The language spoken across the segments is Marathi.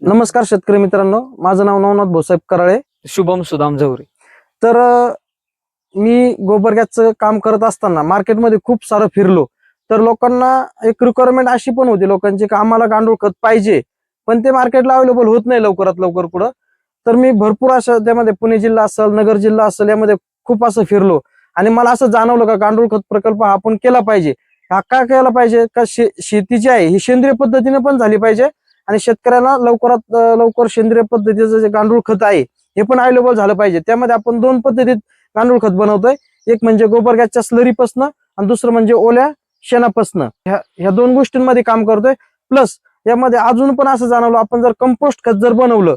नमस्कार शेतकरी मित्रांनो, माझं नाव नवनाथ भाऊसाहेब कराळे. शुभम सुदाम झवरे. तर मी गोबर गॅसचं काम करत असताना मार्केटमध्ये खूप सारं फिरलो. तर लोकांना एक रिक्वायरमेंट अशी पण होती लोकांची की आम्हाला गांडूळ खत पाहिजे, पण ते मार्केटला अवेलेबल होत नाही लवकरात लवकर कुठं. तर मी भरपूर असं त्यामध्ये पुणे जिल्हा असेल, नगर जिल्हा असेल, यामध्ये खूप असं फिरलो आणि मला असं जाणवलं का गांडूळ खत प्रकल्प हा आपण केला पाहिजे. हा का केला पाहिजे का शेती जी आहे ही सेंद्रिय पद्धतीने पण झाली पाहिजे आणि शेतकऱ्याला लवकरात लवकर सेंद्रिय पद्धतीचं जे गांडूळ खत आहे हे पण अवेलेबल झालं पाहिजे. त्यामध्ये आपण दोन पद्धतीत गांडूळ खत बनवतोय, एक म्हणजे गोबर गॅसच्या स्लरीपासनं आणि दुसरं म्हणजे ओल्या शेणापासनं. ह्या दोन गोष्टींमध्ये काम करतोय. प्लस यामध्ये अजून पण असं जाणवलं, आपण जर कंपोस्ट खत जर बनवलं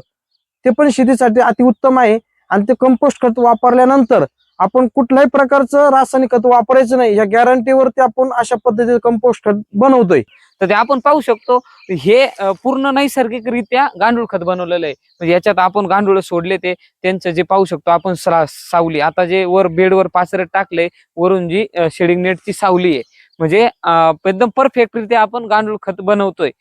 ते पण शेतीसाठी अतिउत्तम आहे. आणि ते कंपोस्ट खत वापरल्यानंतर आपण कुठल्याही प्रकारचं रासायनिक खत वापरायचं नाही, या गॅरंटीवरती आपण अशा पद्धतीचं कंपोस्ट खत बनवतोय. तर ते आपण पाहू शकतो, हे पूर्ण नैसर्गिकरित्या गांडूळ खत बनवलेलं आहे. म्हणजे याच्यात आपण गांडूळ सोडले, ते त्यांचं जे पाहू शकतो आपण सावली, आता जे वर बेडवर पाचरट टाकले, वरून जी शेडिंग नेटची सावली आहे, म्हणजे एकदम परफेक्टरित्या आपण गांडूळ खत बनवतोय.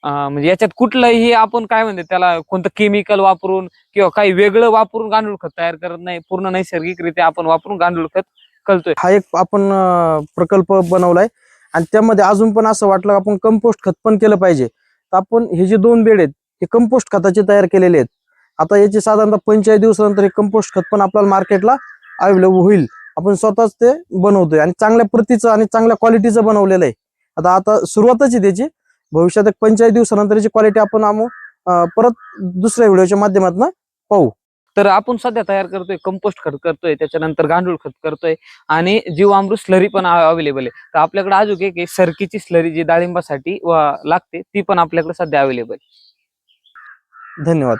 म्हणजे याच्यात कुठलंही आपण काय म्हणते त्याला कोणतं केमिकल वापरून किंवा काही वेगळं वापरून गांडूळ खत तयार करत नाही. पूर्ण नैसर्गिकरित्या आपण वापरून गांडूळ खत करतोय. हा एक आपण प्रकल्प बनवलाय आणि त्यामध्ये अजून पण असं वाटलं आपण कंपोस्ट खत पण केलं पाहिजे. तर आपण हे जे दोन बेड आहेत हे कंपोस्ट खताचे तयार केलेले आहेत. आता याची साधारणतः 45 दिवसानंतर हे कंपोस्ट खत पण आपल्याला मार्केटला अवेलेबल होईल. आपण स्वतःच ते बनवतोय आणि चांगल्या प्रतीचं आणि चांगल्या क्वालिटीचं बनवलेलं आहे. आता सुरुवातच आहे त्याची. भविष्यात 45 दिवसानंतर याची क्वालिटी आपण परत दुसऱ्या व्हिडिओच्या माध्यमातून पाहू. तर आपण सध्या तयार करतोय, कंपोस्ट खत करतोय, त्याच्यानंतर गांडूळ खत करतोय आणि जीवामृत स्लरी पण अवेलेबल आहे. तर आपल्याकडे अजून एक सरकीची स्लरी जी डाळिंबासाठी लागते, ती पण आपल्याकडे सध्या अवेलेबल आहे. धन्यवाद.